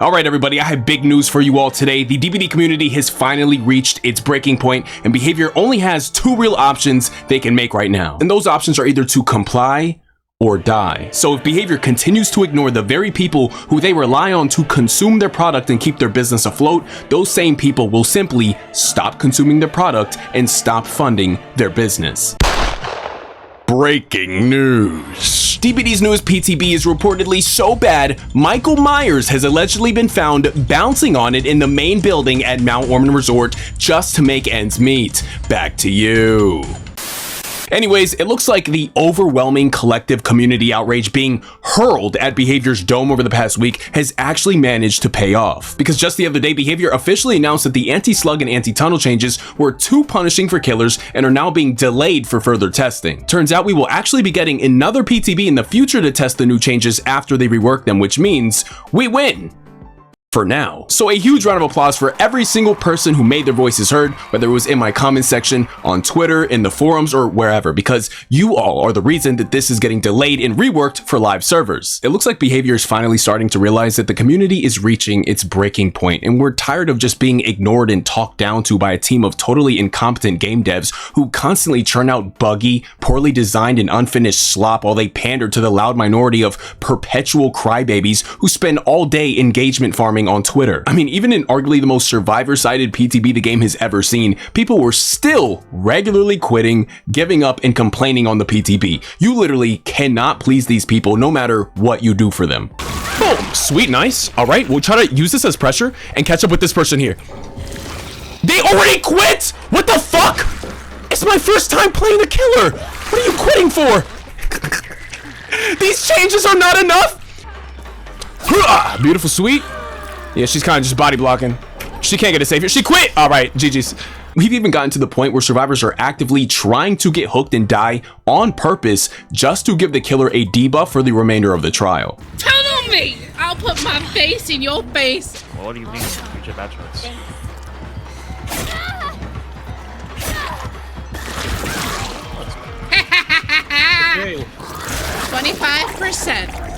Alright everybody, I have big news for you all today. The DBD community has finally reached its breaking point, and Behavior only has two real options they can make right now. And those options are either to comply or die. So if Behavior continues to ignore the very people who they rely on to consume their product and keep their business afloat, those same people will simply stop consuming their product and stop funding their business. Breaking news. DBD's newest PTB is reportedly so bad, Michael Myers has allegedly been found bouncing on it in the main building at Mount Ormond Resort just to make ends meet. Back to you. Anyways, it looks like the overwhelming collective community outrage being hurled at Behavior's dome over the past week has actually managed to pay off. Because just the other day, Behavior officially announced that the anti-slug and anti-tunnel changes were too punishing for killers and are now being delayed for further testing. Turns out we will actually be getting another PTB in the future to test the new changes after they rework them, which means we win. For now. So a huge round of applause for every single person who made their voices heard, whether it was in my comment section, on Twitter, in the forums, or wherever, because you all are the reason that this is getting delayed and reworked for live servers. It looks like Behavior is finally starting to realize that the community is reaching its breaking point, and we're tired of just being ignored and talked down to by a team of totally incompetent game devs who constantly churn out buggy, poorly designed, and unfinished slop while they pander to the loud minority of perpetual crybabies who spend all day engagement farming on Twitter. I mean, even in arguably the most survivor-sided PTB the game has ever seen, people were still regularly quitting, giving up, and complaining on the PTB. You literally cannot please these people no matter what you do for them. Boom! Sweet, nice. All right, we'll try to use this as pressure and catch up with this person here. They already quit! What the fuck? It's my first time playing the killer! What are you quitting for? These changes are not enough! Beautiful, sweet. Yeah, she's kind of just body blocking. She can't get a save here. She quit! Alright, GG's. We've even gotten to the point where survivors are actively trying to get hooked and die on purpose just to give the killer a debuff for the remainder of the trial. Tunnel me! I'll put my face in your face. Well, what do you mean? Use your bad choice. 25%.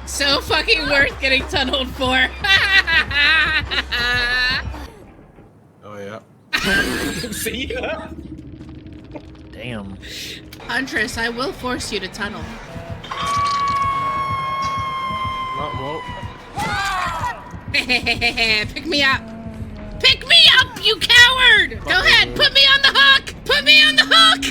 So fucking worth getting tunneled for. Oh yeah. See? Damn. Huntress, I will force you to tunnel. Pick me up. Pick me up, you coward! Go ahead, put me on the hook! Put me on the hook!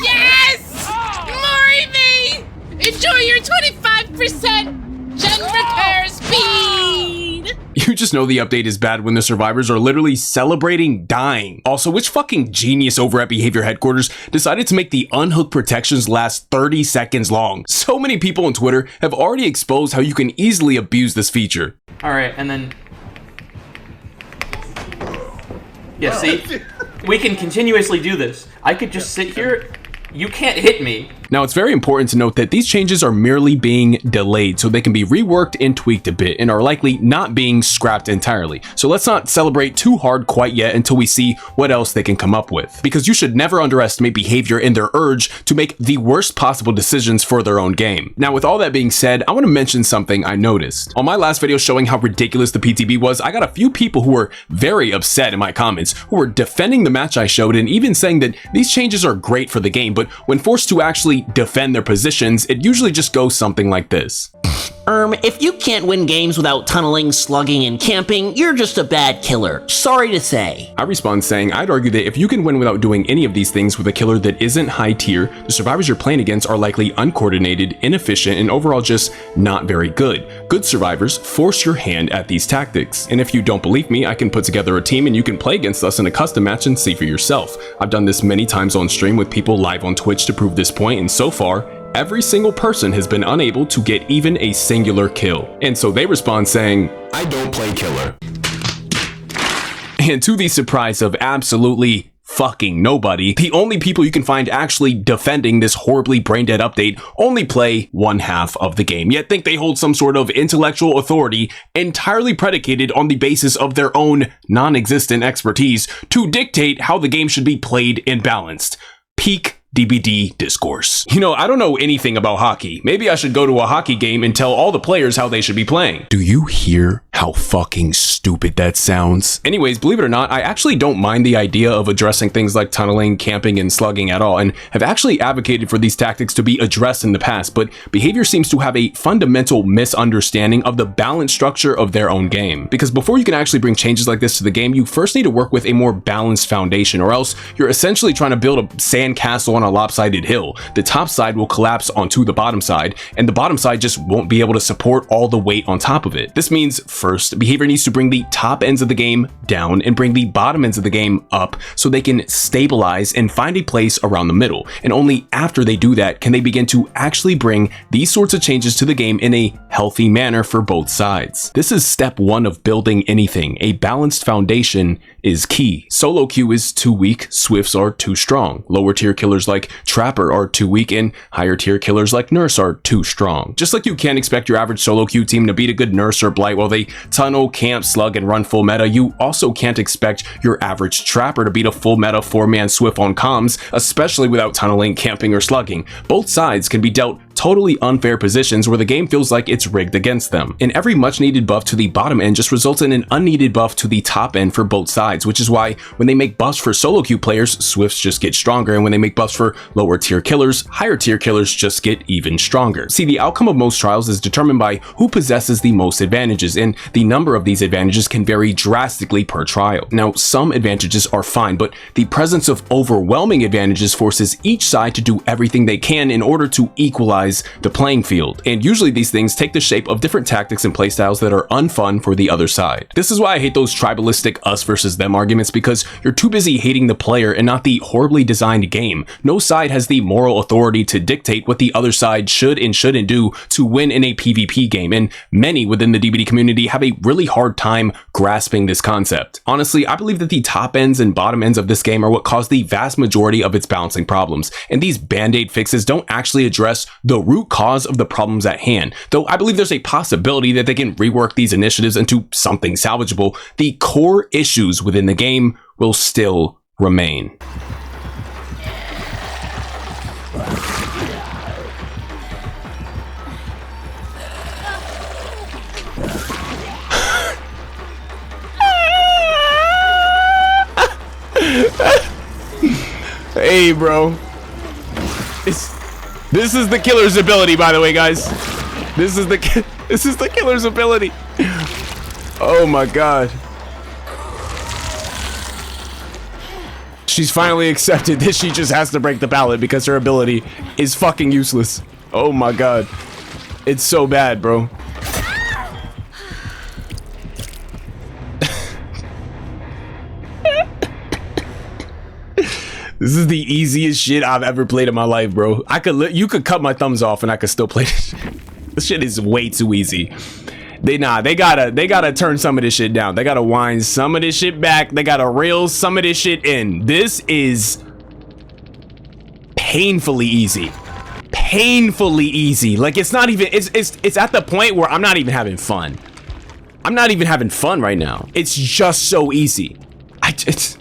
Yes! Marry me! Enjoy your 25% gen repair speed! You just know the update is bad when the survivors are literally celebrating dying. Also, which fucking genius over at Behavior headquarters decided to make the unhook protections last 30 seconds long? So many people on Twitter have already exposed how you can easily abuse this feature. Alright, and then... Yeah, see? We can continuously do this. I could just sit here. You can't hit me. Now, it's very important to note that these changes are merely being delayed, so they can be reworked and tweaked a bit, and are likely not being scrapped entirely. So let's not celebrate too hard quite yet until we see what else they can come up with. Because you should never underestimate Behavior and their urge to make the worst possible decisions for their own game. Now, with all that being said, I want to mention something I noticed. On my last video showing how ridiculous the PTB was, I got a few people who were very upset in my comments, who were defending the match I showed and even saying that these changes are great for the game, but when forced to actually defend their positions, it usually just goes something like this. If you can't win games without tunneling, slugging, and camping, you're just a bad killer. Sorry to say. I respond saying, I'd argue that if you can win without doing any of these things with a killer that isn't high tier, the survivors you're playing against are likely uncoordinated, inefficient, and overall just not very good. Good survivors force your hand at these tactics. And if you don't believe me, I can put together a team and you can play against us in a custom match and see for yourself. I've done this many times on stream with people live on Twitch to prove this point, and so far, every single person has been unable to get even a singular kill. And so they respond saying, I don't play killer. And to the surprise of absolutely fucking nobody, the only people you can find actually defending this horribly brain-dead update only play one half of the game, yet think they hold some sort of intellectual authority entirely predicated on the basis of their own non-existent expertise to dictate how the game should be played and balanced. Peak DBD discourse. You know, I don't know anything about hockey. Maybe I should go to a hockey game and tell all the players how they should be playing. Do you hear how fucking stupid that sounds? Anyways, believe it or not, I actually don't mind the idea of addressing things like tunneling, camping, and slugging at all, and have actually advocated for these tactics to be addressed in the past, but behavior seems to have a fundamental misunderstanding of the balance structure of their own game. Because before you can actually bring changes like this to the game, you first need to work with a more balanced foundation, or else you're essentially trying to build a sand castle on a lopsided hill. The top side will collapse onto the bottom side, and the bottom side just won't be able to support all the weight on top of it. This means, first, behavior needs to bring the top ends of the game down and bring the bottom ends of the game up so they can stabilize and find a place around the middle. And only after they do that can they begin to actually bring these sorts of changes to the game in a healthy manner for both sides. This is step one of building anything. A balanced foundation is key. Solo queue is too weak, Swifts are too strong. Lower tier killers like Trapper are too weak, and higher tier killers like Nurse are too strong. Just like you can't expect your average solo queue team to beat a good Nurse or Blight while they tunnel, camp, slug, and run full meta, you also can't expect your average Trapper to beat a full meta 4-man Swift on comms, especially without tunneling, camping, or slugging. Both sides can be dealt totally unfair positions where the game feels like it's rigged against them. And every much needed buff to the bottom end just results in an unneeded buff to the top end for both sides, which is why when they make buffs for solo queue players, Swifts just get stronger, and when they make buffs for lower tier killers, higher tier killers just get even stronger. See, the outcome of most trials is determined by who possesses the most advantages, and the number of these advantages can vary drastically per trial. Now, some advantages are fine, but the presence of overwhelming advantages forces each side to do everything they can in order to equalize the playing field, and usually these things take the shape of different tactics and playstyles that are unfun for the other side. This is why I hate those tribalistic us versus them arguments, because you're too busy hating the player and not the horribly designed game. No side has the moral authority to dictate what the other side should and shouldn't do to win in a PvP game, and many within the DBD community have a really hard time grasping this concept. Honestly, I believe that the top ends and bottom ends of this game are what cause the vast majority of its balancing problems, and these band-aid fixes don't actually address the root cause of the problems at hand. Though I believe there's a possibility that they can rework these initiatives into something salvageable, the core issues within the game will still remain. Hey, bro. This is the killer's ability, by the way, guys. This is the killer's ability. Oh my god. She's finally accepted that she just has to break the pallet because her ability is fucking useless. Oh my god. It's so bad, bro. This is the easiest shit I've ever played in my life, bro. You could cut my thumbs off and I could still play this shit. This shit is way too easy. They gotta turn some of this shit down. They gotta wind some of this shit back. They gotta reel some of this shit in. This is painfully easy. Painfully easy. Like, it's not even, it's at the point where I'm not even having fun. I'm not even having fun right now. It's just so easy. It's